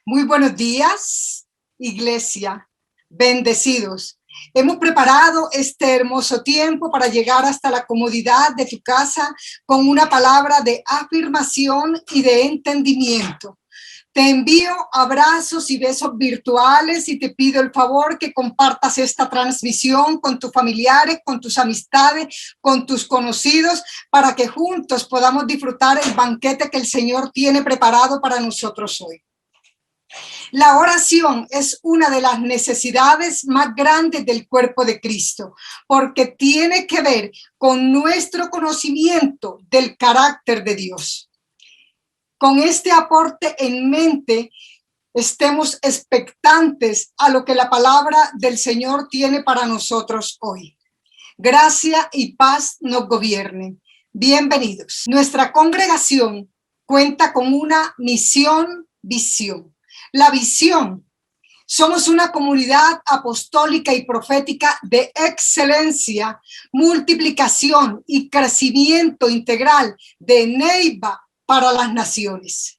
Muy buenos días, iglesia, bendecidos. Hemos preparado este hermoso tiempo para llegar hasta la comodidad de tu casa con una palabra de afirmación y de entendimiento. Te envío abrazos y besos virtuales y te pido el favor que compartas esta transmisión con tus familiares, con tus amistades, con tus conocidos, para que juntos podamos disfrutar el banquete que el Señor tiene preparado para nosotros hoy. La oración es una de las necesidades más grandes del cuerpo de Cristo, porque tiene que ver con nuestro conocimiento del carácter de Dios. Con este aporte en mente, estemos expectantes a lo que la palabra del Señor tiene para nosotros hoy. Gracia y paz nos gobiernen. Bienvenidos. Nuestra congregación cuenta con una misión-visión. La visión: somos una comunidad apostólica y profética de excelencia, multiplicación y crecimiento integral de Neiva para las naciones.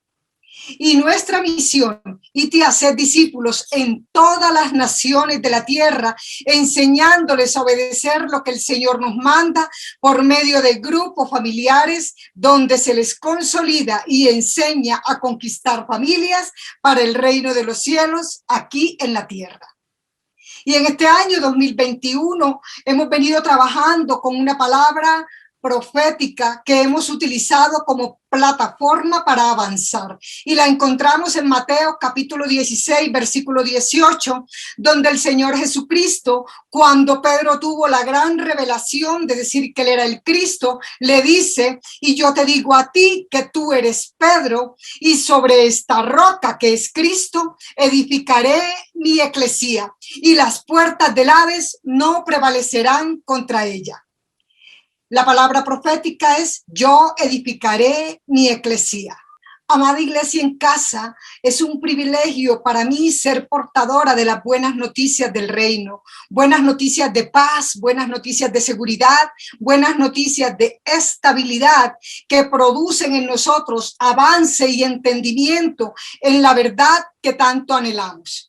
Y nuestra misión, y hacer discípulos en todas las naciones de la tierra, enseñándoles a obedecer lo que el Señor nos manda por medio de grupos familiares, donde se les consolida y enseña a conquistar familias para el reino de los cielos aquí en la tierra. Y en este año 2021 hemos venido trabajando con una palabra profética que hemos utilizado como plataforma para avanzar, y la encontramos en Mateo capítulo 16 versículo 18, donde el Señor Jesucristo, cuando Pedro tuvo la gran revelación de decir que él era el Cristo, le dice: y yo te digo a ti que tú eres Pedro, y sobre esta roca que es Cristo edificaré mi eclesía, y las puertas del Hades no prevalecerán contra ella. La palabra profética es: yo edificaré mi eclesía. Amada iglesia en casa, es un privilegio para mí ser portadora de las buenas noticias del reino, buenas noticias de paz, buenas noticias de seguridad, buenas noticias de estabilidad que producen en nosotros avance y entendimiento en la verdad que tanto anhelamos.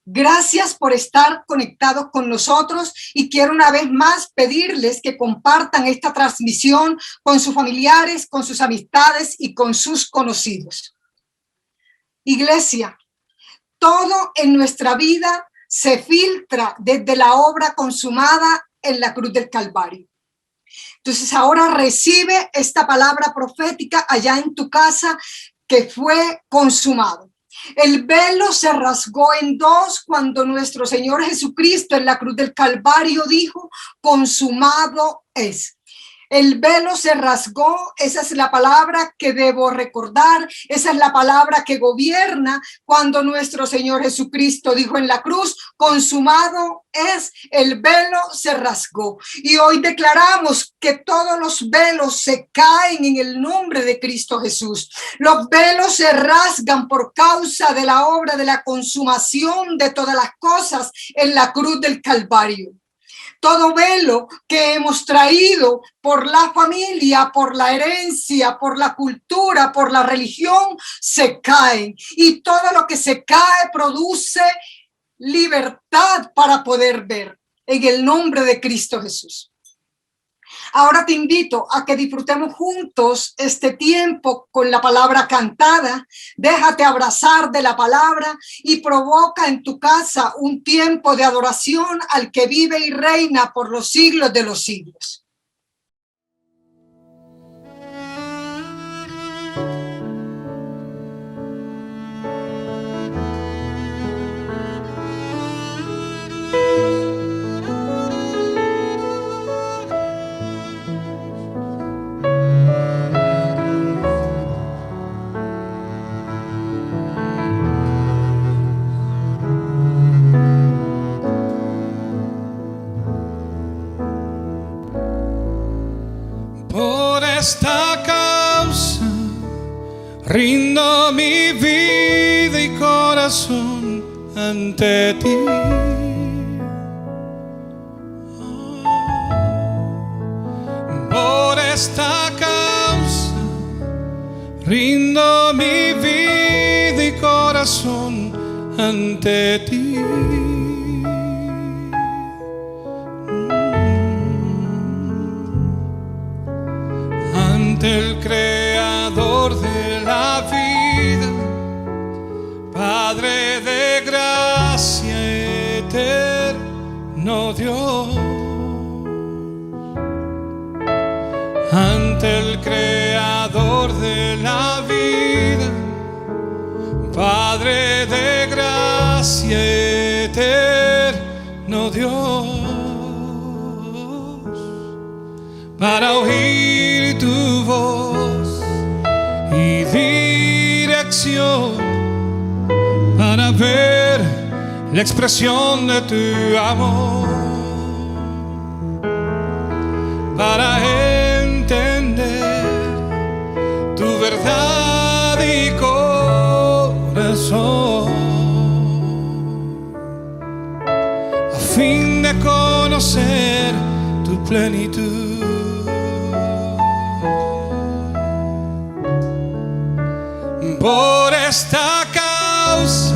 Gracias por estar conectados con nosotros, y quiero una vez más pedirles que compartan esta transmisión con sus familiares, con sus amistades y con sus conocidos. Iglesia, todo en nuestra vida se filtra desde la obra consumada en la cruz del Calvario. Entonces ahora recibe esta palabra profética allá en tu casa, que fue consumado. El velo se rasgó en dos cuando nuestro Señor Jesucristo en la cruz del Calvario dijo: consumado es. El velo se rasgó, esa es la palabra que debo recordar, esa es la palabra que gobierna cuando nuestro Señor Jesucristo dijo en la cruz: consumado es. El velo se rasgó, y hoy declaramos que todos los velos se caen en el nombre de Cristo Jesús. Los velos se rasgan por causa de la obra de la consumación de todas las cosas en la cruz del Calvario. Todo velo que hemos traído por la familia, por la herencia, por la cultura, por la religión, se caen. Y todo lo que se cae produce libertad para poder ver, en el nombre de Cristo Jesús. Ahora te invito a que disfrutemos juntos este tiempo con la palabra cantada. Déjate abrazar de la palabra y provoca en tu casa un tiempo de adoración al que vive y reina por los siglos de los siglos. Esta causa rindo mi vida y corazón ante ti. Por esta causa rindo mi vida y corazón corazón ante ti. Ante el Creador de la vida, Padre de gracia, eterno Dios. Ante el Creador de la vida, Padre de gracia, eterno Dios, para oír tu voz y dirección, para ver la expresión de tu amor, para entender tu verdad y corazón, a fin de conocer tu plenitud. Por esta causa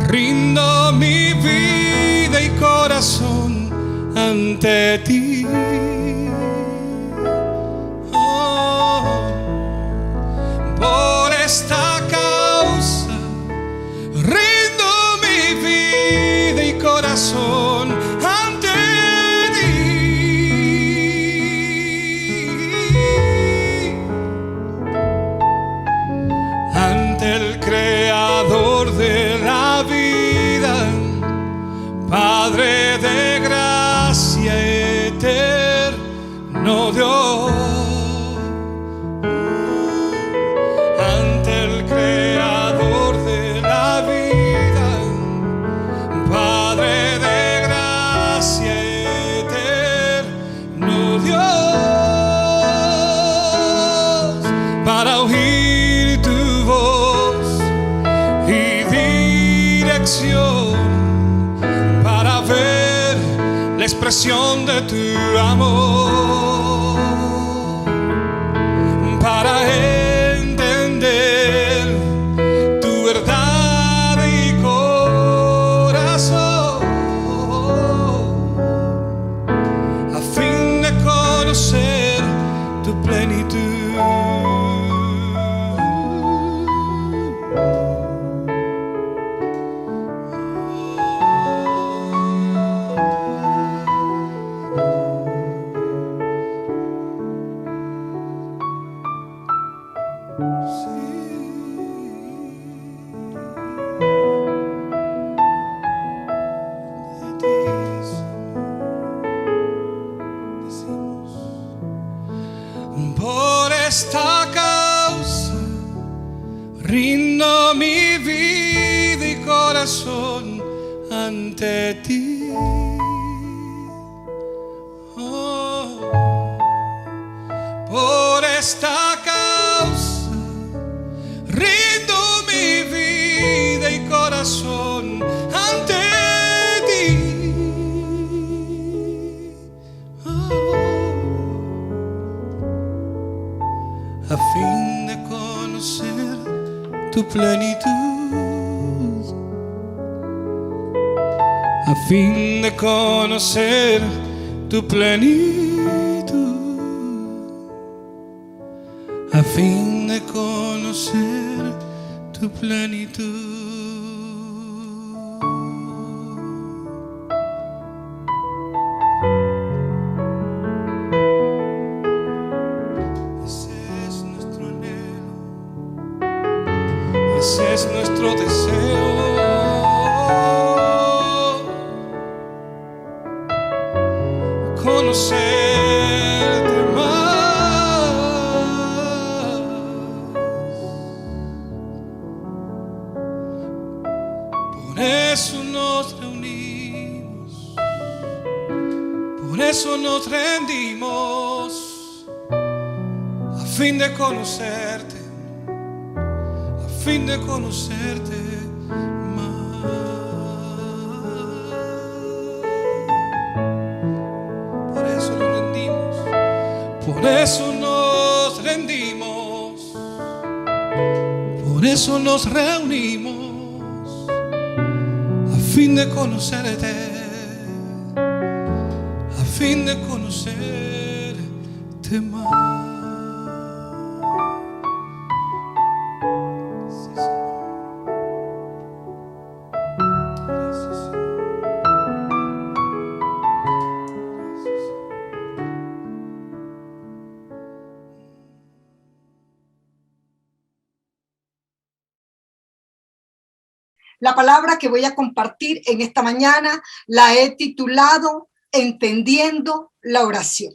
rindo mi vida y corazón ante ti. Oh, por esta causa rindo mi vida y corazón ante ti. Ante el Creador de la vida, Padre de gracia, eterno Dios. Ante el Creador de la vida, Padre de gracia, eterno Dios, para oír tu voz y dirección, para ver la expresión de tu amor, para entender tu verdad y corazón, a fin de conocer tu plenitud. Por esta causa rindo mi vida y corazón ante ti. Oh, por esta causa rindo mi vida y corazón ante ti. A fin de conocer tu plenitud, a fin de conocer tu plenitud, a fin de conocer tu plenitud. Ese es nuestro deseo, conocerte más. Por eso nos reunimos, por eso nos rendimos, a fin de conocerte, a fin de conocerte más. Por eso nos rendimos, por eso nos rendimos, por eso nos reunimos, a fin de conocerte, a fin de conocerte más. La palabra que voy a compartir en esta mañana la he titulado Entendiendo la oración.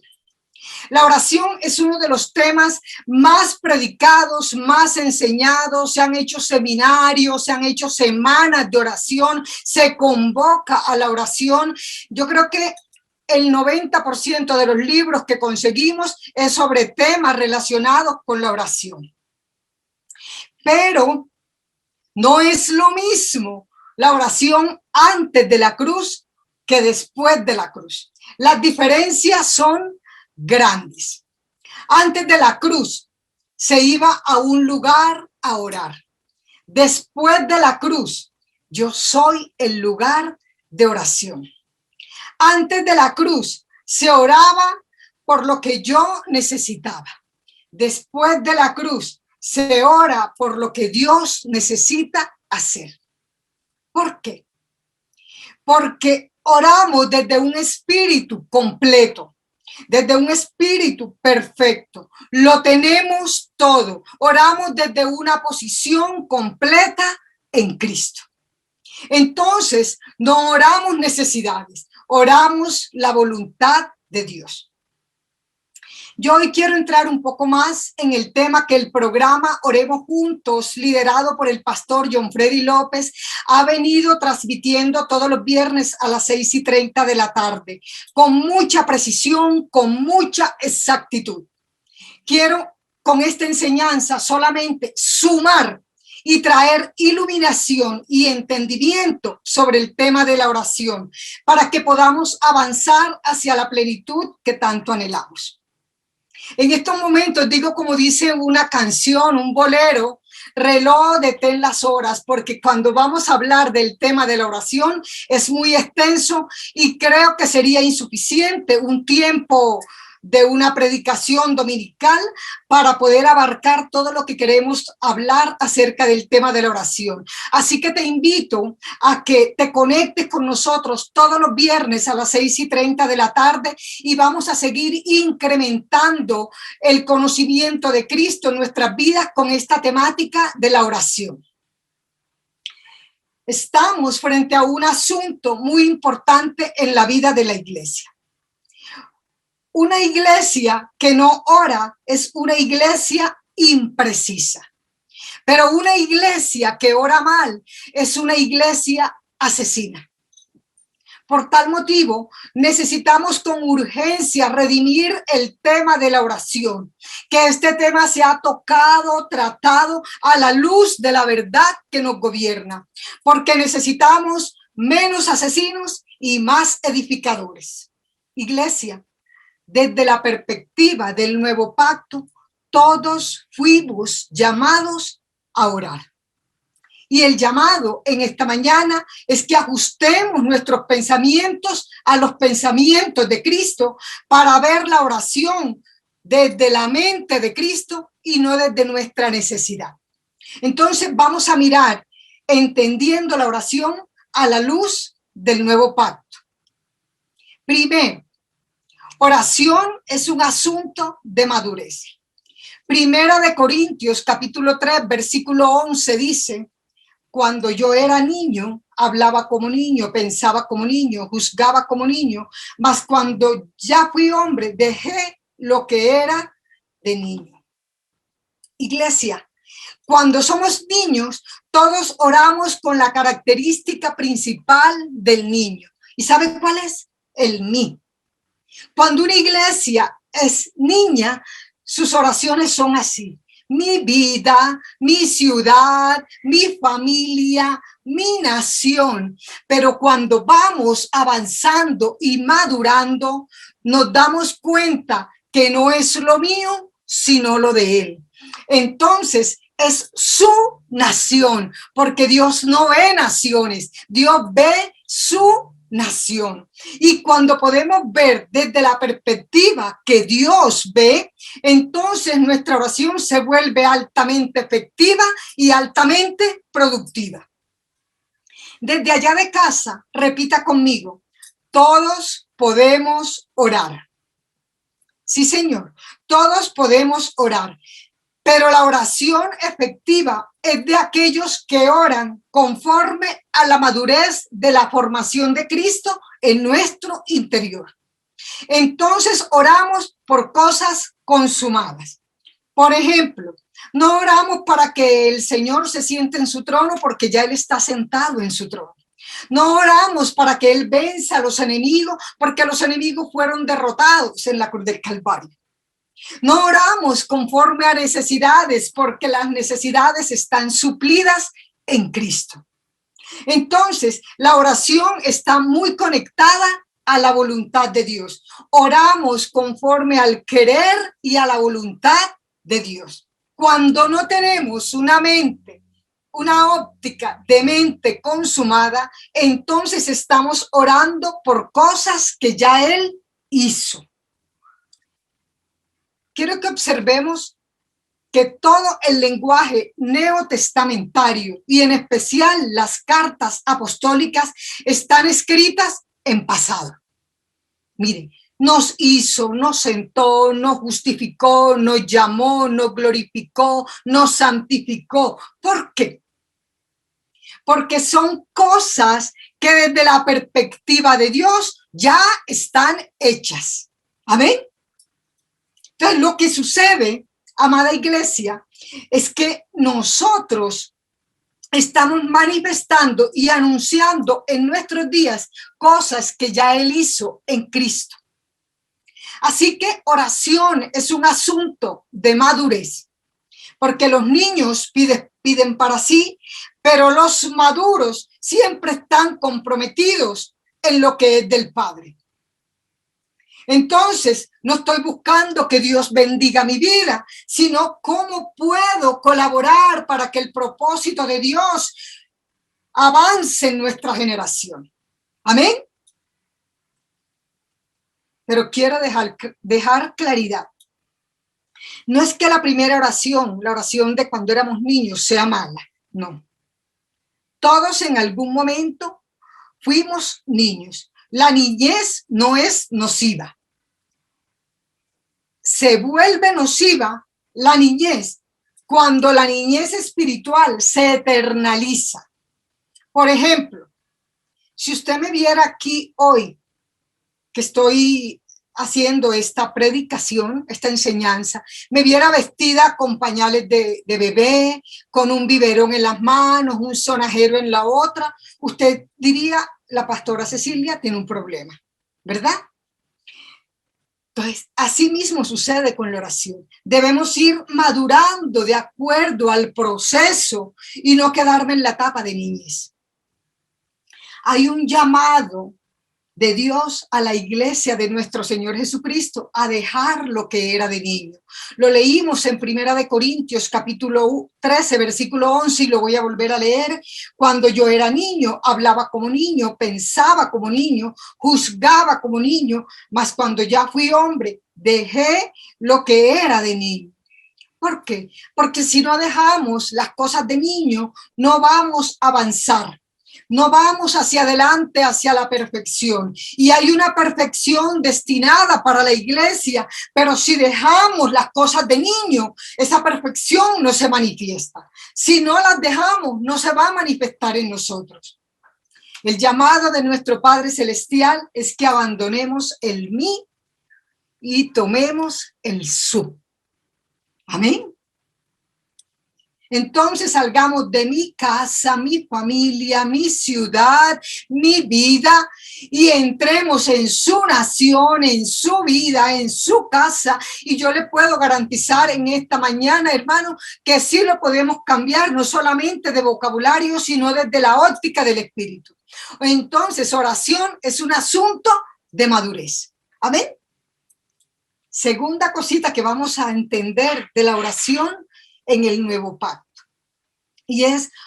La oración es uno de los temas más predicados, más enseñados. Se han hecho seminarios, se han hecho semanas de oración, se convoca a la oración. Yo creo que el 90% de los libros que conseguimos es sobre temas relacionados con la oración. Pero no es lo mismo la oración antes de la cruz que después de la cruz. Las diferencias son grandes. Antes de la cruz se iba a un lugar a orar. Después de la cruz, yo soy el lugar de oración. Antes de la cruz se oraba por lo que yo necesitaba. Después de la cruz se ora por lo que Dios necesita hacer. ¿Por qué? Porque oramos desde un espíritu completo, desde un espíritu perfecto. Lo tenemos todo. Oramos desde una posición completa en Cristo. Entonces, no oramos necesidades, oramos la voluntad de Dios. Yo hoy quiero entrar un poco más en el tema que el programa Oremos Juntos, liderado por el pastor John Freddy López, ha venido transmitiendo todos los viernes a las 6:30 de la tarde, con mucha precisión, con mucha exactitud. Quiero con esta enseñanza solamente sumar y traer iluminación y entendimiento sobre el tema de la oración, para que podamos avanzar hacia la plenitud que tanto anhelamos. En estos momentos digo, como dice una canción, un bolero, reloj, detén las horas, porque cuando vamos a hablar del tema de la oración es muy extenso y creo que sería insuficiente un tiempo de una predicación dominical para poder abarcar todo lo que queremos hablar acerca del tema de la oración. Así que te invito a que te conectes con nosotros todos los viernes a las 6:30 de la tarde y vamos a seguir incrementando el conocimiento de Cristo en nuestras vidas con esta temática de la oración. Estamos frente a un asunto muy importante en la vida de la iglesia. Una iglesia que no ora es una iglesia imprecisa, pero una iglesia que ora mal es una iglesia asesina. Por tal motivo, necesitamos con urgencia redimir el tema de la oración, que este tema sea tocado, tratado a la luz de la verdad que nos gobierna, porque necesitamos menos asesinos y más edificadores. Iglesia, desde la perspectiva del nuevo pacto, todos fuimos llamados a orar. Y el llamado en esta mañana es que ajustemos nuestros pensamientos a los pensamientos de Cristo para ver la oración desde la mente de Cristo y no desde nuestra necesidad. Entonces vamos a mirar entendiendo la oración a la luz del nuevo pacto. Primero, oración es un asunto de madurez. Primera de Corintios, capítulo 3, versículo 11 dice: cuando yo era niño, hablaba como niño, pensaba como niño, juzgaba como niño, mas cuando ya fui hombre, dejé lo que era de niño. Iglesia, cuando somos niños, todos oramos con la característica principal del niño. ¿Y sabe cuál es? El mí. Cuando una iglesia es niña, sus oraciones son así: mi vida, mi ciudad, mi familia, mi nación. Pero cuando vamos avanzando y madurando, nos damos cuenta que no es lo mío, sino lo de Él. Entonces, es su nación, porque Dios no ve naciones, Dios ve su nación. Y cuando podemos ver desde la perspectiva que Dios ve, entonces nuestra oración se vuelve altamente efectiva y altamente productiva. Desde allá de casa, repita conmigo, todos podemos orar. Sí, Señor, todos podemos orar, pero la oración efectiva es de aquellos que oran conforme a la madurez de la formación de Cristo en nuestro interior. Entonces oramos por cosas consumadas. Por ejemplo, no oramos para que el Señor se siente en su trono porque ya Él está sentado en su trono. No oramos para que Él venza a los enemigos porque los enemigos fueron derrotados en la cruz del Calvario. No oramos conforme a necesidades porque las necesidades están suplidas en Cristo. Entonces, la oración está muy conectada a la voluntad de Dios. Oramos conforme al querer y a la voluntad de Dios. Cuando no tenemos una óptica de mente consumada, entonces estamos orando por cosas que ya Él hizo. Quiero que observemos que todo el lenguaje neotestamentario y en especial las cartas apostólicas están escritas en pasado. Miren, nos hizo, nos sentó, nos justificó, nos llamó, nos glorificó, nos santificó. ¿Por qué? Porque son cosas que desde la perspectiva de Dios ya están hechas. Amén. Entonces, lo que sucede, amada iglesia, es que nosotros estamos manifestando y anunciando en nuestros días cosas que ya Él hizo en Cristo. Así que oración es un asunto de madurez, porque los niños piden para sí, pero los maduros siempre están comprometidos en lo que es del Padre. Entonces, no estoy buscando que Dios bendiga mi vida, sino cómo puedo colaborar para que el propósito de Dios avance en nuestra generación. Amén. Pero quiero dejar claridad. No es que la primera oración, la oración de cuando éramos niños, sea mala. No. Todos en algún momento fuimos niños. La niñez no es nociva. Se vuelve nociva la niñez cuando la niñez espiritual se eternaliza. Por ejemplo, si usted me viera aquí hoy, que estoy haciendo esta predicación, esta enseñanza, me viera vestida con pañales de bebé, con un biberón en las manos, un sonajero en la otra, usted diría, la pastora Cecilia tiene un problema, ¿verdad? Entonces, así mismo sucede con la oración. Debemos ir madurando de acuerdo al proceso y no quedarme en la etapa de niñez. Hay un llamado de Dios a la iglesia de nuestro Señor Jesucristo a dejar lo que era de niño. Lo leímos en 1 Corintios capítulo 13, versículo 11, y lo voy a volver a leer. Cuando yo era niño, hablaba como niño, pensaba como niño, juzgaba como niño, mas cuando ya fui hombre, dejé lo que era de niño. ¿Por qué? Porque si no dejamos las cosas de niño, no vamos a avanzar. No vamos hacia adelante, hacia la perfección. Y hay una perfección destinada para la iglesia, pero si dejamos las cosas de niño, esa perfección no se manifiesta. Si no las dejamos, no se va a manifestar en nosotros. El llamado de nuestro Padre Celestial es que abandonemos el mí y tomemos el su. Amén. Entonces salgamos de mi casa, mi familia, mi ciudad, mi vida y entremos en su nación, en su vida, en su casa. Y yo le puedo garantizar en esta mañana, hermano, que sí lo podemos cambiar, no solamente de vocabulario, sino desde la óptica del espíritu. Entonces, oración es un asunto de madurez. Amén. Segunda cosita que vamos a entender de la oración en el nuevo pacto. Y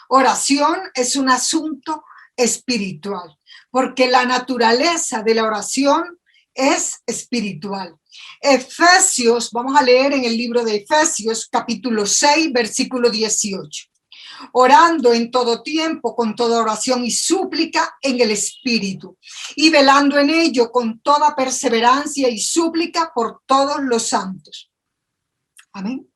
oración es un asunto espiritual, porque la naturaleza de la oración es espiritual. Efesios, vamos a leer en el libro de Efesios, capítulo 6, versículo 18. Orando en todo tiempo, con toda oración y súplica en el Espíritu, y velando en ello con toda perseverancia y súplica por todos los santos. Amén.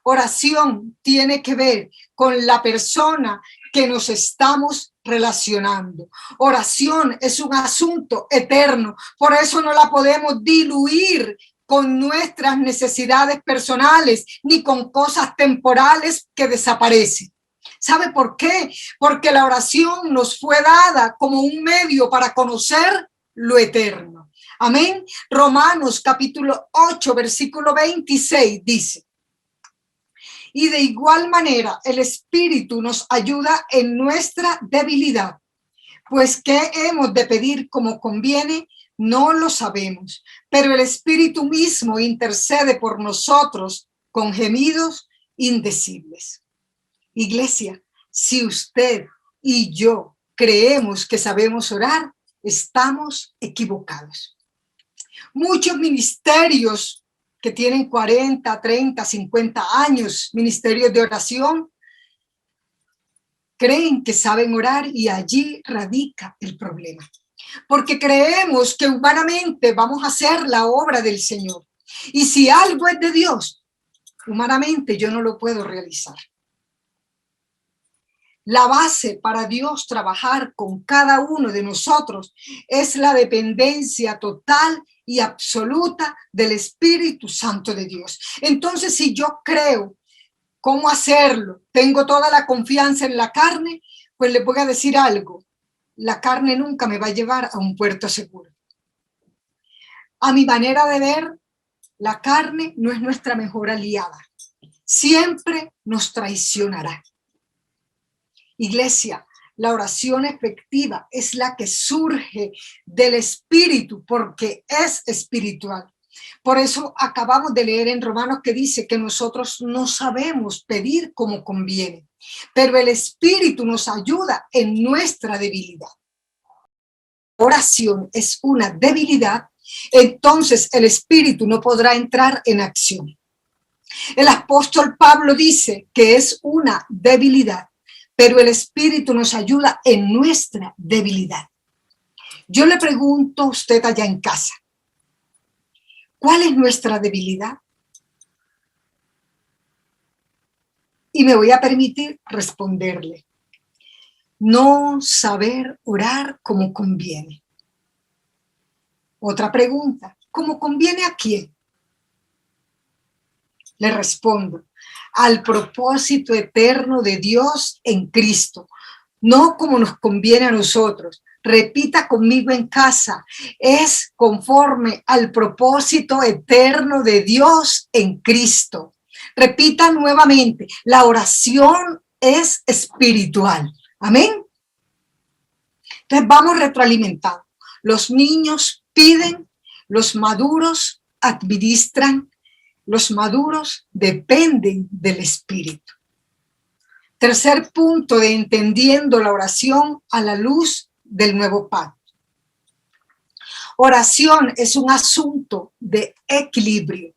Oración tiene que ver con la persona que nos estamos relacionando. Oración es un asunto eterno, por eso no la podemos diluir con nuestras necesidades personales ni con cosas temporales que desaparecen. ¿Sabe por qué? Porque la oración nos fue dada como un medio para conocer lo eterno. Amén. Romanos capítulo 8, versículo 26 dice: y de igual manera el Espíritu nos ayuda en nuestra debilidad, pues ¿qué hemos de pedir como conviene? No lo sabemos, pero el Espíritu mismo intercede por nosotros con gemidos indecibles. Iglesia, si usted y yo creemos que sabemos orar, estamos equivocados. Muchos ministerios que tienen 40, 30, 50 años, ministerios de oración, creen que saben orar y allí radica el problema. Porque creemos que humanamente vamos a hacer la obra del Señor. Y si algo es de Dios, humanamente yo no lo puedo realizar. La base para Dios trabajar con cada uno de nosotros es la dependencia total y absoluta del Espíritu Santo de Dios. Entonces, si yo creo cómo hacerlo, tengo toda la confianza en la carne, pues le voy a decir algo: la carne nunca me va a llevar a un puerto seguro. A mi manera de ver, la carne no es nuestra mejor aliada. Siempre nos traicionará. Iglesia, la oración efectiva es la que surge del Espíritu, porque es espiritual. Por eso acabamos de leer en Romanos que dice que nosotros no sabemos pedir como conviene, pero el Espíritu nos ayuda en nuestra debilidad. Oración es una debilidad, entonces el Espíritu no podrá entrar en acción. El apóstol Pablo dice que es una debilidad, pero el Espíritu nos ayuda en nuestra debilidad. Yo le pregunto a usted allá en casa, ¿cuál es nuestra debilidad? Y me voy a permitir responderle: no saber orar como conviene. Otra pregunta: ¿cómo conviene a quién? Le respondo: al propósito eterno de Dios en Cristo, no como nos conviene a nosotros. Repita conmigo en casa: es conforme al propósito eterno de Dios en Cristo. Repita nuevamente: la oración es espiritual. Amén. Entonces vamos retroalimentando. Los niños piden, los maduros administran, los maduros dependen del Espíritu. Tercer punto de entendiendo la oración a la luz del nuevo pacto. Oración es un asunto de equilibrio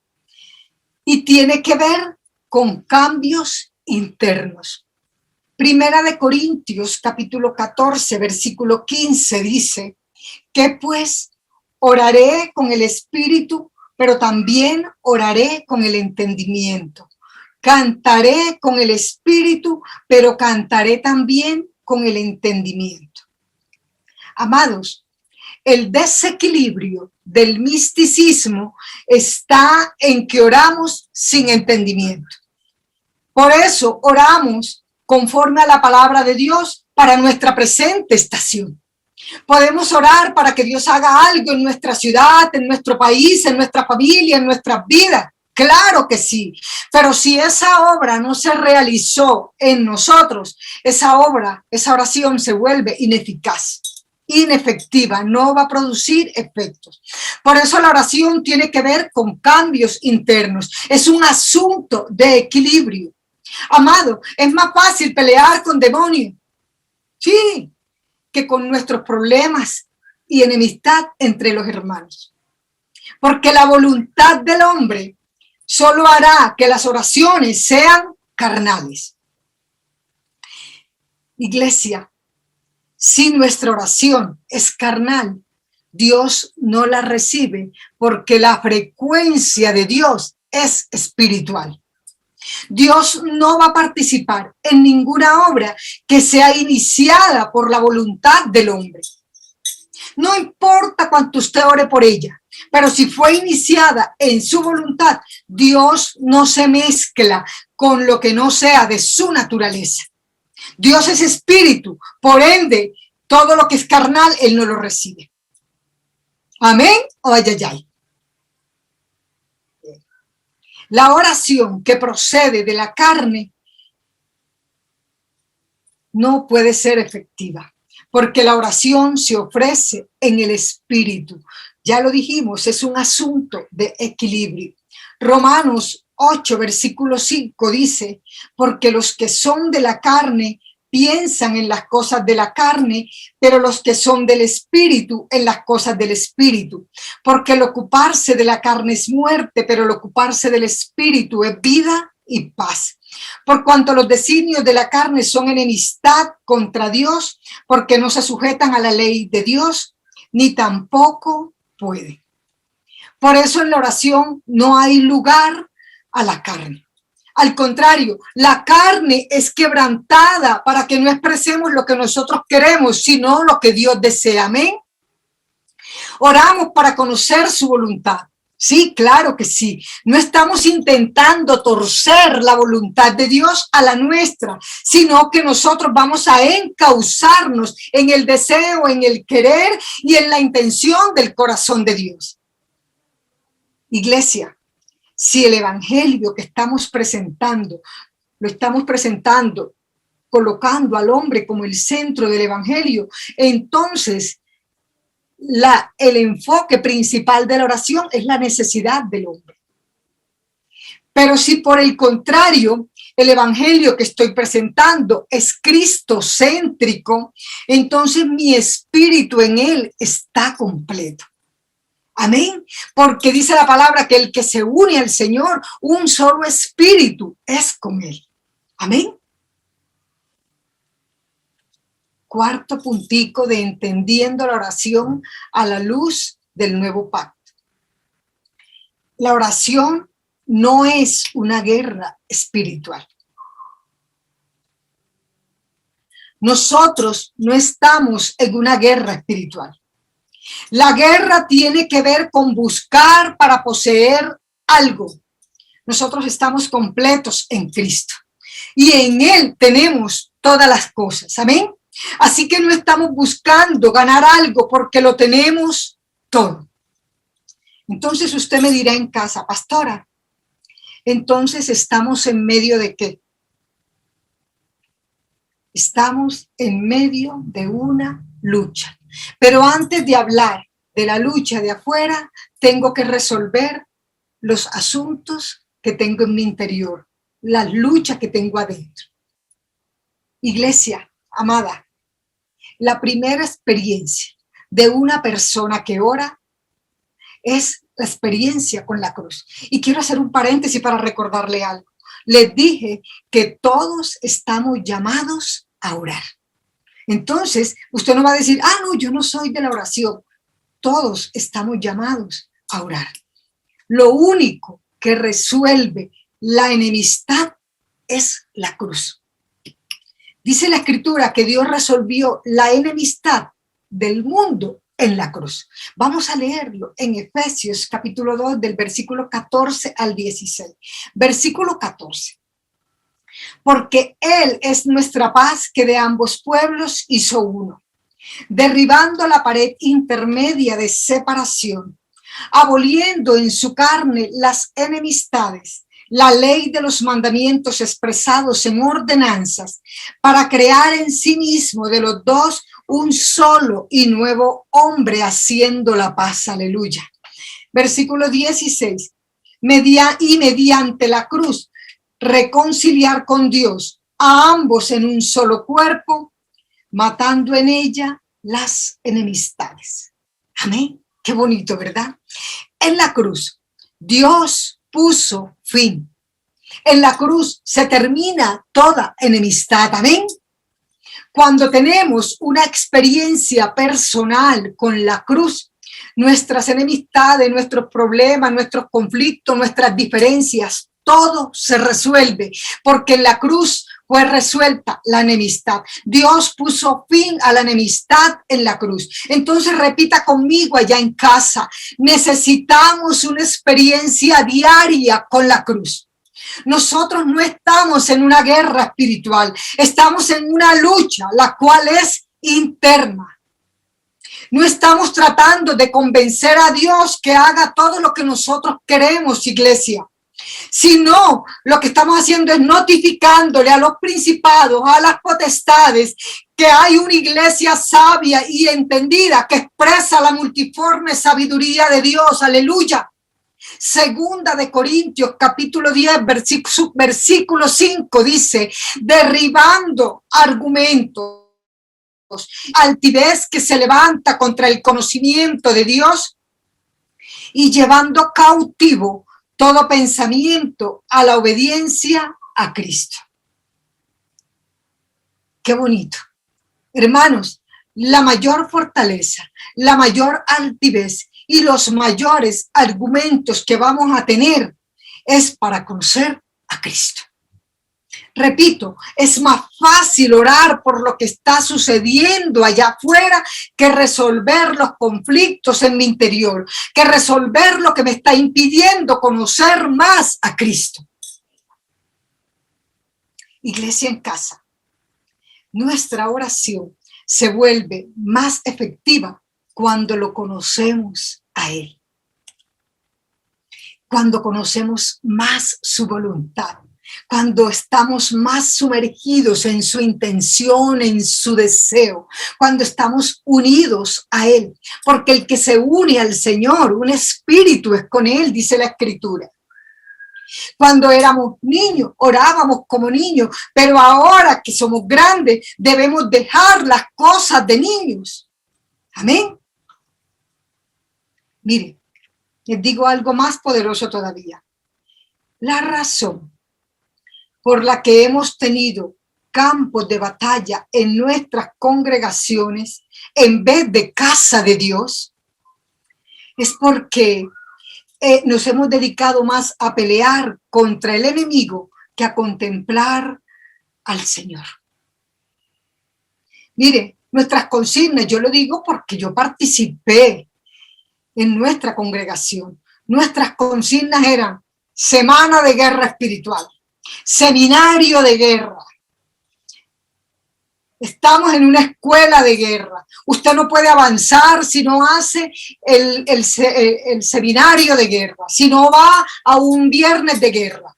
y tiene que ver con cambios internos. Primera de Corintios, capítulo 14, versículo 15 dice: que pues oraré con el Espíritu, pero también oraré con el entendimiento. Cantaré con el Espíritu, pero cantaré también con el entendimiento. Amados, el desequilibrio del misticismo está en que oramos sin entendimiento. Por eso oramos conforme a la palabra de Dios para nuestra presente estación. Podemos orar para que Dios haga algo en nuestra ciudad, en nuestro país, en nuestra familia, en nuestras vidas. Claro que sí, pero si esa obra no se realizó en nosotros, esa oración se vuelve ineficaz, inefectiva, no va a producir efectos. Por eso la oración tiene que ver con cambios internos. Es un asunto de equilibrio. Amado, es más fácil pelear con demonios, sí, que con nuestros problemas y enemistad entre los hermanos. Porque la voluntad del hombre solo hará que las oraciones sean carnales. Iglesia, si nuestra oración es carnal, Dios no la recibe porque la frecuencia de Dios es espiritual. Dios no va a participar en ninguna obra que sea iniciada por la voluntad del hombre. No importa cuánto usted ore por ella, pero si fue iniciada en su voluntad, Dios no se mezcla con lo que no sea de su naturaleza. Dios es espíritu, por ende, todo lo que es carnal, Él no lo recibe. Amén o ay, ay, ay. La oración que procede de la carne no puede ser efectiva, porque la oración se ofrece en el espíritu. Ya lo dijimos, es un asunto de equilibrio. Romanos 8, versículo 5 dice, porque los que son de la carne piensan en las cosas de la carne, pero los que son del espíritu en las cosas del espíritu. Porque el ocuparse de la carne es muerte, pero el ocuparse del espíritu es vida y paz. Por cuanto los designios de la carne son enemistad contra Dios, porque no se sujetan a la ley de Dios, ni tampoco pueden. Por eso en la oración no hay lugar a la carne. Al contrario, la carne es quebrantada para que no expresemos lo que nosotros queremos, sino lo que Dios desea. Amén. Oramos para conocer su voluntad. Sí, claro que sí. No estamos intentando torcer la voluntad de Dios a la nuestra, sino que nosotros vamos a encauzarnos en el deseo, en el querer y en la intención del corazón de Dios. Iglesia, si el evangelio que estamos presentando, lo estamos presentando colocando al hombre como el centro del evangelio, entonces el enfoque principal de la oración es la necesidad del hombre. Pero si por el contrario, el evangelio que estoy presentando es cristocéntrico, entonces mi espíritu en él está completo. Amén. Porque dice la palabra que el que se une al Señor, un solo espíritu es con él. Amén. Cuarto puntico de entendiendo la oración a la luz del nuevo pacto. La oración no es una guerra espiritual. Nosotros no estamos en una guerra espiritual. La guerra tiene que ver con buscar para poseer algo. Nosotros estamos completos en Cristo y en Él tenemos todas las cosas. Amén. Así que no estamos buscando ganar algo porque lo tenemos todo. Entonces usted me dirá en casa, pastora, entonces estamos en medio de ¿qué? Estamos en medio de una lucha. Pero antes de hablar de la lucha de afuera, tengo que resolver los asuntos que tengo en mi interior, las luchas que tengo adentro. Iglesia, amada, la primera experiencia de una persona que ora es la experiencia con la cruz. Y quiero hacer un paréntesis para recordarle algo. Les dije que todos estamos llamados a orar. Entonces, usted no va a decir, no, yo no soy de la oración. Todos estamos llamados a orar. Lo único que resuelve la enemistad es la cruz. Dice la Escritura que Dios resolvió la enemistad del mundo en la cruz. Vamos a leerlo en Efesios capítulo 2 del versículo 14 al 16. Versículo 14. Porque Él es nuestra paz que de ambos pueblos hizo uno, derribando la pared intermedia de separación, aboliendo en su carne las enemistades, la ley de los mandamientos expresados en ordenanzas, para crear en sí mismo de los dos un solo y nuevo hombre, haciendo la paz. Aleluya. Versículo 16. Mediante la cruz reconciliar con Dios a ambos en un solo cuerpo, matando en ella las enemistades. Amén. Qué bonito, ¿verdad? En la cruz, Dios puso fin. En la cruz se termina toda enemistad. Amén. Cuando tenemos una experiencia personal con la cruz, nuestras enemistades, nuestros problemas, nuestros conflictos, nuestras diferencias, todo se resuelve, porque en la cruz fue resuelta la enemistad. Dios puso fin a la enemistad en la cruz. Entonces repita conmigo allá en casa, necesitamos una experiencia diaria con la cruz. Nosotros no estamos en una guerra espiritual, estamos en una lucha, la cual es interna. No estamos tratando de convencer a Dios que haga todo lo que nosotros queremos, iglesia, sino lo que estamos haciendo es notificándole a los principados, a las potestades, que hay una iglesia sabia y entendida que expresa la multiforme sabiduría de Dios. Aleluya. Segunda de Corintios, capítulo 10, versículo 5 dice, derribando argumentos, altivez que se levanta contra el conocimiento de Dios y llevando cautivo todo pensamiento a la obediencia a Cristo. Qué bonito. Hermanos, la mayor fortaleza, la mayor altivez y los mayores argumentos que vamos a tener es para conocer a Cristo. Repito, es más fácil orar por lo que está sucediendo allá afuera que resolver los conflictos en mi interior, que resolver lo que me está impidiendo conocer más a Cristo. Iglesia en casa, nuestra oración se vuelve más efectiva cuando lo conocemos a Él, cuando conocemos más su voluntad, cuando estamos más sumergidos en su intención, en su deseo, cuando estamos unidos a Él, porque el que se une al Señor, un espíritu es con Él, dice la Escritura. Cuando éramos niños, orábamos como niños, pero ahora que somos grandes, debemos dejar las cosas de niños. Amén. Mire, les digo algo más poderoso todavía. La razón por la que hemos tenido campos de batalla en nuestras congregaciones en vez de casa de Dios es porque nos hemos dedicado más a pelear contra el enemigo que a contemplar al Señor. Mire, nuestras consignas, yo lo digo porque yo participé en nuestra congregación. Nuestras consignas eran semana de guerra espiritual, seminario de guerra. Estamos en una escuela de guerra. Usted no puede avanzar si no hace el seminario de guerra, si no va a un viernes de guerra.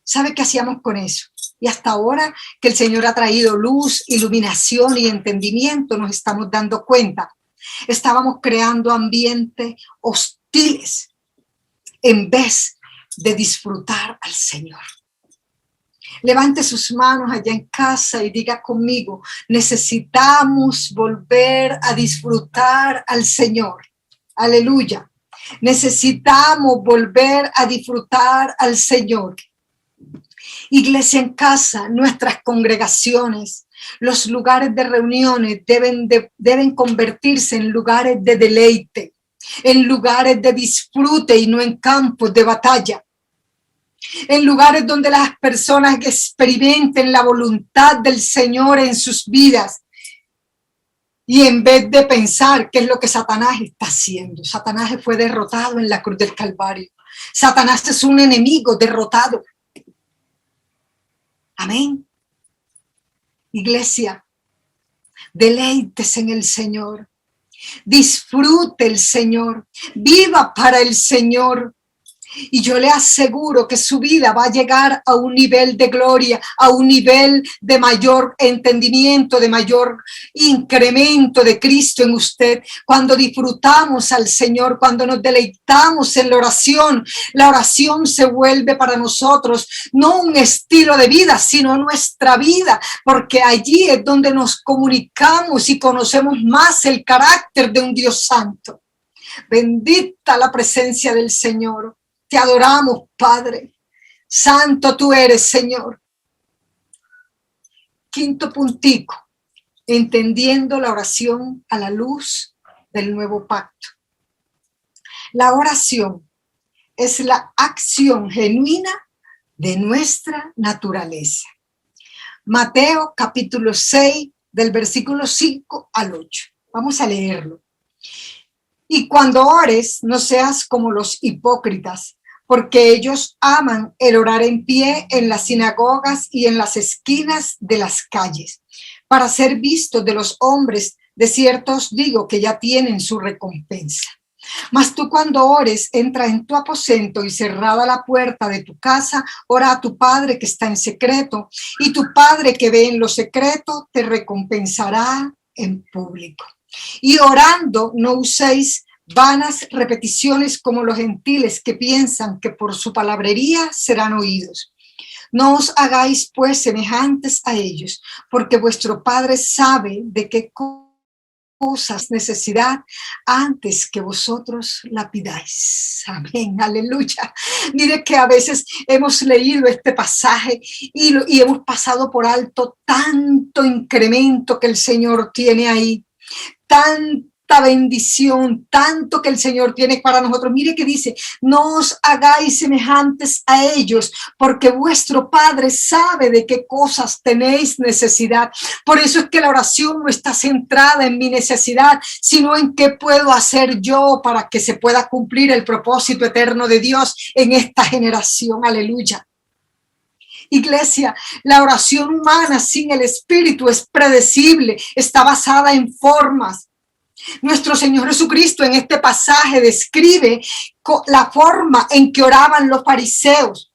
¿Sabe qué hacíamos con eso? Y hasta ahora que el Señor ha traído luz, iluminación y entendimiento, nos estamos dando cuenta. Estábamos creando ambientes hostiles en vez de disfrutar al Señor. Levante sus manos allá en casa y diga conmigo, necesitamos volver a disfrutar al Señor. Aleluya. Necesitamos volver a disfrutar al Señor. Iglesia en casa, nuestras congregaciones, los lugares de reuniones deben convertirse en lugares de deleite, en lugares de disfrute y no en campos de batalla. En lugares donde las personas experimenten la voluntad del Señor en sus vidas. Y en vez de pensar qué es lo que Satanás está haciendo. Satanás fue derrotado en la cruz del Calvario. Satanás es un enemigo derrotado. Amén. Iglesia, deleítese en el Señor. Disfrute el Señor. Viva para el Señor. Y yo le aseguro que su vida va a llegar a un nivel de gloria, a un nivel de mayor entendimiento, de mayor incremento de Cristo en usted. Cuando disfrutamos al Señor, cuando nos deleitamos en la oración se vuelve para nosotros no un estilo de vida, sino nuestra vida, porque allí es donde nos comunicamos y conocemos más el carácter de un Dios santo. Bendita la presencia del Señor. Te adoramos, Padre. Santo tú eres, Señor. Quinto puntico, entendiendo la oración a la luz del nuevo pacto. La oración es la acción genuina de nuestra naturaleza. Mateo capítulo 6, del versículo 5 al 8. Vamos a leerlo. Y cuando ores, no seas como los hipócritas, porque ellos aman el orar en pie en las sinagogas y en las esquinas de las calles, para ser vistos de los hombres. De cierto os digo que ya tienen su recompensa. Mas tú cuando ores, entra en tu aposento y cerrada la puerta de tu casa, ora a tu Padre que está en secreto, y tu Padre que ve en lo secreto te recompensará en público. Y orando no uséis vanas repeticiones como los gentiles que piensan que por su palabrería serán oídos. No os hagáis pues semejantes a ellos, porque vuestro Padre sabe de qué cosas necesidad antes que vosotros la pidáis. Amén, aleluya. Mire que a veces hemos leído este pasaje y hemos pasado por alto tanto incremento que el Señor tiene ahí, tanta bendición, tanto que el Señor tiene para nosotros. Mire que dice, no os hagáis semejantes a ellos, porque vuestro Padre sabe de qué cosas tenéis necesidad. Por eso es que la oración no está centrada en mi necesidad, sino en qué puedo hacer yo para que se pueda cumplir el propósito eterno de Dios en esta generación. Aleluya. Iglesia, la oración humana sin el Espíritu es predecible, está basada en formas. Nuestro Señor Jesucristo en este pasaje describe la forma en que oraban los fariseos.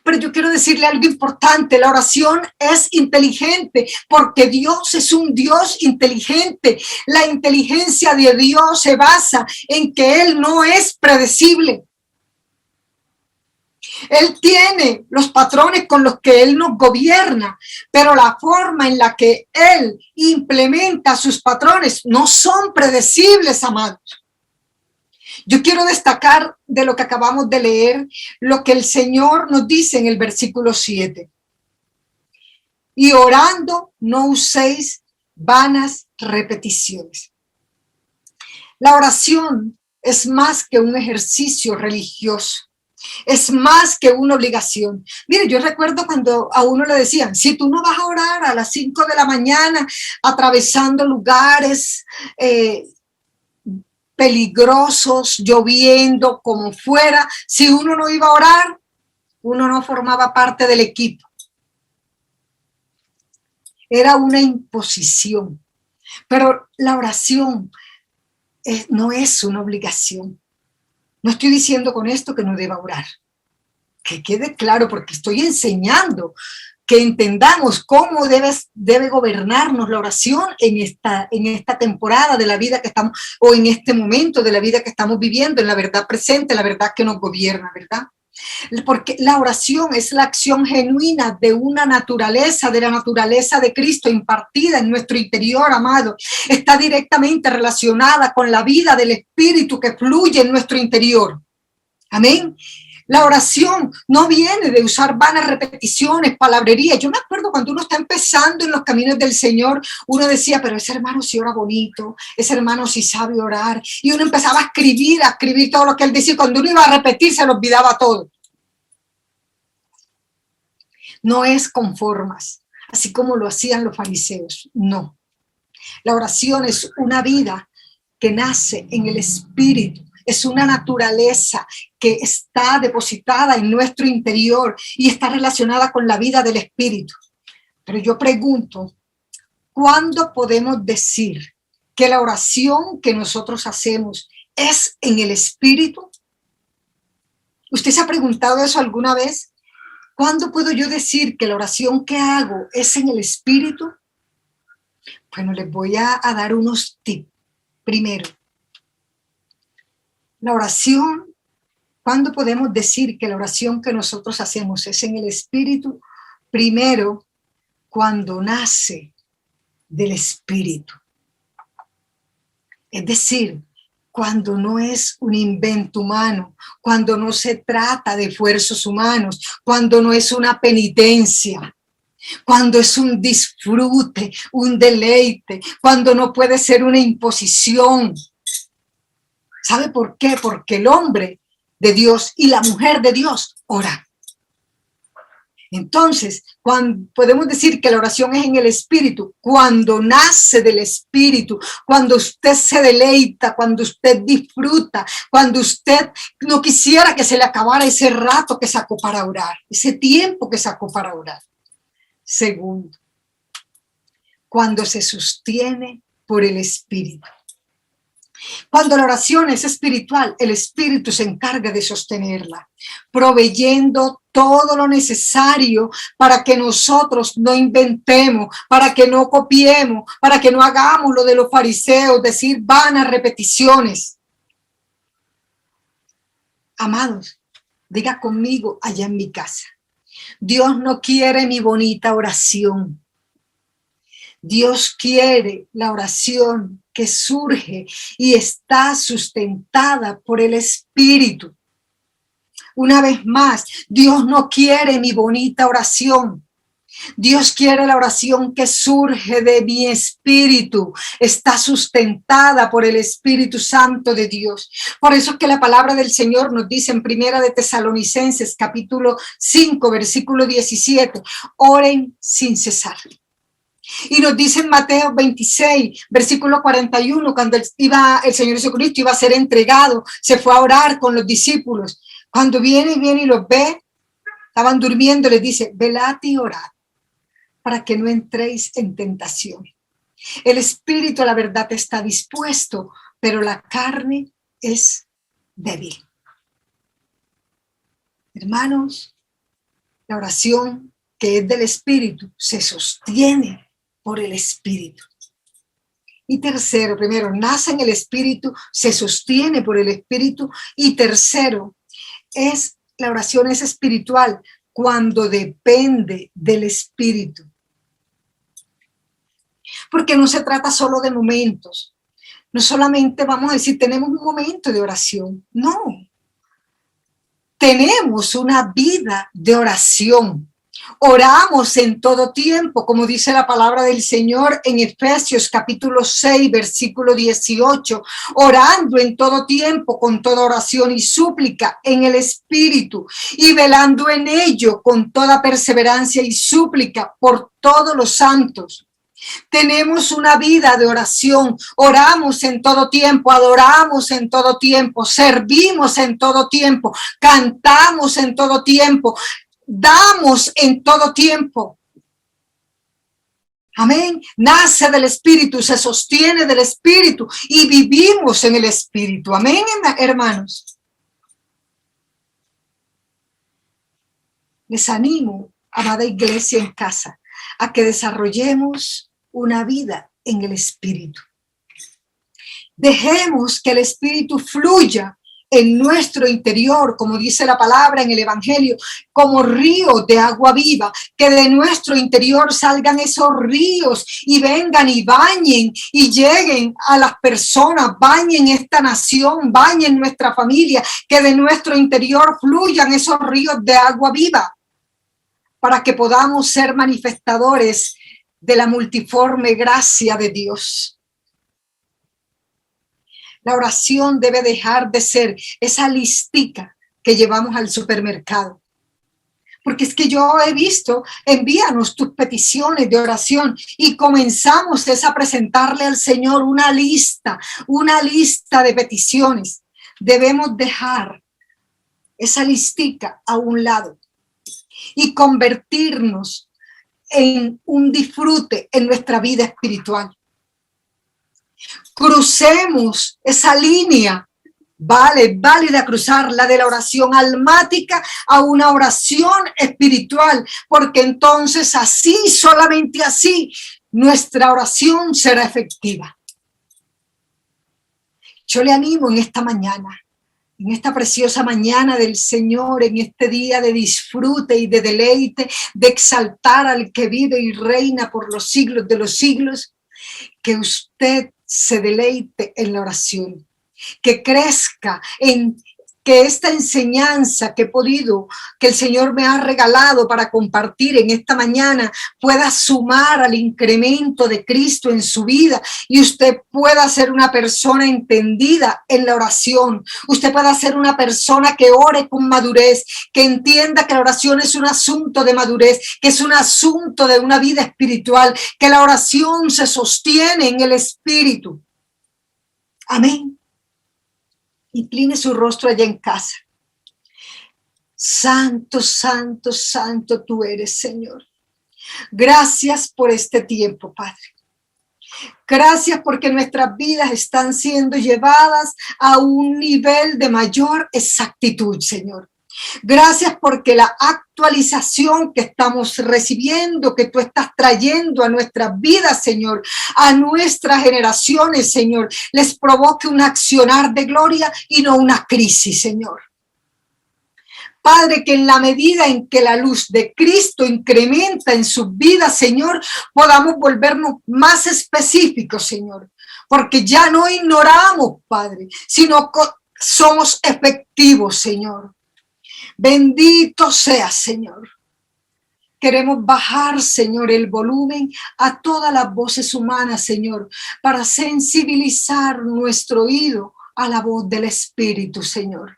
Pero yo quiero decirle algo importante, la oración es inteligente porque Dios es un Dios inteligente. La inteligencia de Dios se basa en que Él no es predecible. Él tiene los patrones con los que Él nos gobierna, pero la forma en la que Él implementa sus patrones no son predecibles, amados. Yo quiero destacar de lo que acabamos de leer, lo que el Señor nos dice en el versículo 7. Y orando no uséis vanas repeticiones. La oración es más que un ejercicio religioso. Es más que una obligación. Mire, yo recuerdo cuando a uno le decían, si tú no vas a orar a las 5 de la mañana, atravesando lugares peligrosos, lloviendo, como fuera, si uno no iba a orar, uno no formaba parte del equipo. Era una imposición. Pero la oración no es una obligación. No estoy diciendo con esto que no deba orar. Que quede claro, porque estoy enseñando que entendamos cómo debe gobernarnos la oración en esta temporada de la vida que estamos, o en este momento de la vida que estamos viviendo, en la verdad presente, la verdad que nos gobierna, ¿verdad? Porque la oración es la acción genuina de una naturaleza, de la naturaleza de Cristo impartida en nuestro interior, amado. Está directamente relacionada con la vida del Espíritu que fluye en nuestro interior. Amén. La oración no viene de usar vanas repeticiones, palabrería. Yo me acuerdo cuando uno está empezando en los caminos del Señor, uno decía, pero ese hermano sí ora bonito, ese hermano sí sabe orar. Y uno empezaba a escribir todo lo que él decía. Cuando uno iba a repetir, se lo olvidaba todo. No es con formas, así como lo hacían los fariseos. No. La oración es una vida que nace en el Espíritu. Es una naturaleza que está depositada en nuestro interior y está relacionada con la vida del Espíritu. Pero yo pregunto, ¿cuándo podemos decir que la oración que nosotros hacemos es en el Espíritu? ¿Usted se ha preguntado eso alguna vez? ¿Cuándo puedo yo decir que la oración que hago es en el Espíritu? Bueno, les voy a dar unos tips. Primero, la oración, ¿cuándo podemos decir que la oración que nosotros hacemos es en el Espíritu? Primero, cuando nace del Espíritu. Es decir, cuando no es un invento humano, cuando no se trata de esfuerzos humanos, cuando no es una penitencia, cuando es un disfrute, un deleite, cuando no puede ser una imposición. ¿Sabe por qué? Porque el hombre de Dios y la mujer de Dios oran. Entonces, cuando podemos decir que la oración es en el Espíritu, cuando nace del Espíritu, cuando usted se deleita, cuando usted disfruta, cuando usted no quisiera que se le acabara ese rato que sacó para orar, ese tiempo que sacó para orar. Segundo, cuando se sostiene por el Espíritu. Cuando la oración es espiritual, el Espíritu se encarga de sostenerla, proveyendo todo lo necesario para que nosotros no inventemos, para que no copiemos, para que no hagamos lo de los fariseos, decir vanas repeticiones. Amados, diga conmigo allá en mi casa, Dios no quiere mi bonita oración. Dios quiere la oración que surge y está sustentada por el Espíritu. Una vez más, Dios no quiere mi bonita oración. Dios quiere la oración que surge de mi espíritu, está sustentada por el Espíritu Santo de Dios. Por eso es que la palabra del Señor nos dice en Primera de Tesalonicenses, capítulo 5, versículo 17, oren sin cesar. Y nos dice en Mateo 26, versículo 41, cuando el Señor Jesucristo iba a ser entregado, se fue a orar con los discípulos. Cuando viene y los ve, estaban durmiendo, les dice, velad y orad para que no entréis en tentación. El espíritu, la verdad, está dispuesto, pero la carne es débil. Hermanos, la oración que es del espíritu se sostiene por el Espíritu. Y tercero, primero, nace en el Espíritu, se sostiene por el Espíritu. Y tercero, la oración es espiritual cuando depende del Espíritu. Porque no se trata solo de momentos. No solamente vamos a decir, tenemos un momento de oración. No. Tenemos una vida de oración. Oramos en todo tiempo, como dice la palabra del Señor en Efesios capítulo 6, versículo 18, orando en todo tiempo con toda oración y súplica en el Espíritu y velando en ello con toda perseverancia y súplica por todos los santos. Tenemos una vida de oración, oramos en todo tiempo, adoramos en todo tiempo, servimos en todo tiempo, cantamos en todo tiempo, damos en todo tiempo. Amén. Nace del Espíritu, se sostiene del Espíritu y vivimos en el Espíritu. Amén, hermanos. Les animo, amada iglesia en casa, a que desarrollemos una vida en el Espíritu. Dejemos que el Espíritu fluya en nuestro interior, como dice la palabra en el Evangelio, como ríos de agua viva, que de nuestro interior salgan esos ríos y vengan y bañen y lleguen a las personas, bañen esta nación, bañen nuestra familia, que de nuestro interior fluyan esos ríos de agua viva, para que podamos ser manifestadores de la multiforme gracia de Dios. La oración debe dejar de ser esa listica que llevamos al supermercado. Porque es que yo he visto, envíanos tus peticiones de oración y comenzamos a presentarle al Señor una lista de peticiones. Debemos dejar esa listica a un lado y convertirnos en un disfrute en nuestra vida espiritual. Crucemos esa línea Vale, válida cruzar la de la oración almática a una oración espiritual, porque entonces así, solamente así, nuestra oración será efectiva. Yo le animo en esta mañana, en esta preciosa mañana del Señor, en este día de disfrute y de deleite, de exaltar al que vive y reina por los siglos de los siglos, que usted se deleite en la oración, que crezca en que esta enseñanza que he podido, que el Señor me ha regalado para compartir en esta mañana, pueda sumar al incremento de Cristo en su vida y usted pueda ser una persona entendida en la oración. Usted pueda ser una persona que ore con madurez, que entienda que la oración es un asunto de madurez, que es un asunto de una vida espiritual, que la oración se sostiene en el Espíritu. Amén. Incline su rostro allá en casa. Santo, santo, santo tú eres, Señor. Gracias por este tiempo, Padre. Gracias porque nuestras vidas están siendo llevadas a un nivel de mayor exactitud, Señor. Gracias porque la actualización que estamos recibiendo, que tú estás trayendo a nuestras vidas, Señor, a nuestras generaciones, Señor, les provoque un accionar de gloria y no una crisis, Señor. Padre, que en la medida en que la luz de Cristo incrementa en sus vidas, Señor, podamos volvernos más específicos, Señor, porque ya no ignoramos, Padre, sino somos efectivos, Señor. Bendito sea, Señor. Queremos bajar, Señor, el volumen a todas las voces humanas, Señor, para sensibilizar nuestro oído a la voz del Espíritu, Señor.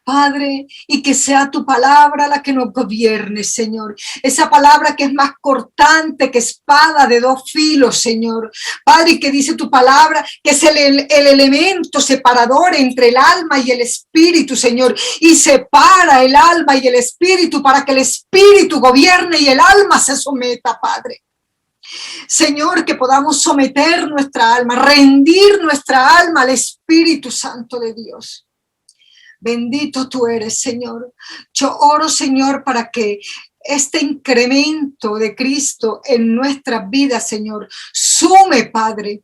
Padre, y que sea tu palabra la que nos gobierne, Señor. Esa palabra que es más cortante que espada de dos filos, Señor. Padre, y que dice tu palabra que es el elemento separador entre el alma y el espíritu, Señor. Y separa el alma y el espíritu para que el espíritu gobierne y el alma se someta, Padre. Señor, que podamos someter nuestra alma, rendir nuestra alma al Espíritu Santo de Dios. Bendito tú eres, Señor. Yo oro, Señor, para que este incremento de Cristo en nuestras vidas, Señor, sume, Padre,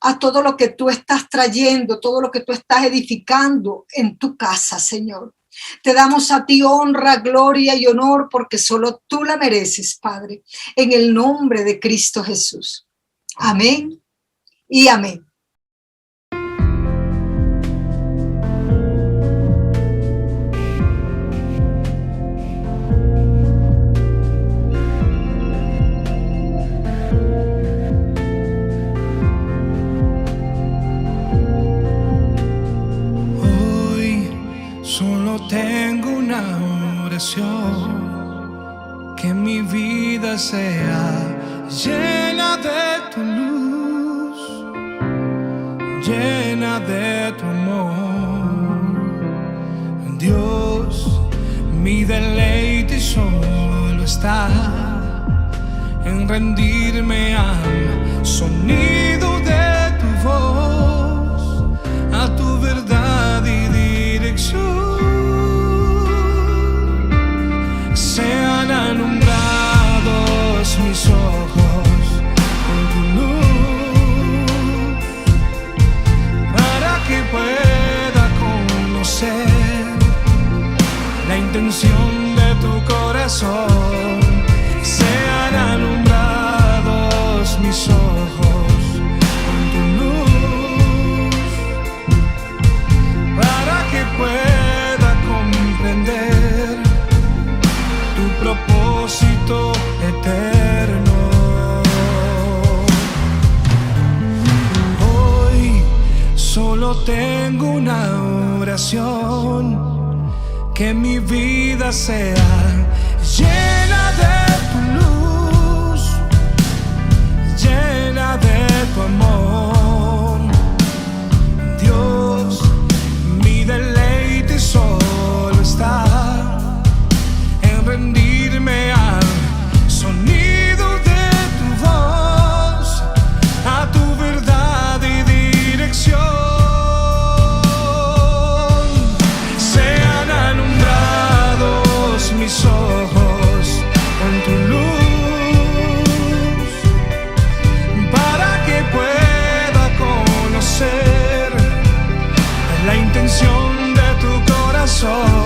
a todo lo que tú estás trayendo, todo lo que tú estás edificando en tu casa, Señor. Te damos a ti honra, gloria y honor porque solo tú la mereces, Padre, en el nombre de Cristo Jesús. Amén y amén. Tengo una oración, que mi vida sea llena de tu luz, llena de tu amor. Dios, mi deleite solo está en rendirme al sonido de tu voz, a tu verdad y dirección. Sean alumbrados mis ojos con tu luz, para que pueda conocer la intención de tu corazón. Sean alumbrados mis ojos con tu luz, para que pueda comprender tu propósito eterno. Hoy solo tengo una oración, que mi vida sea llena de tu luz, llena de tu amor. Dios, mi deleite solo está en rendirme al sonido de tu voz, a tu verdad y dirección. la intención de tu corazón.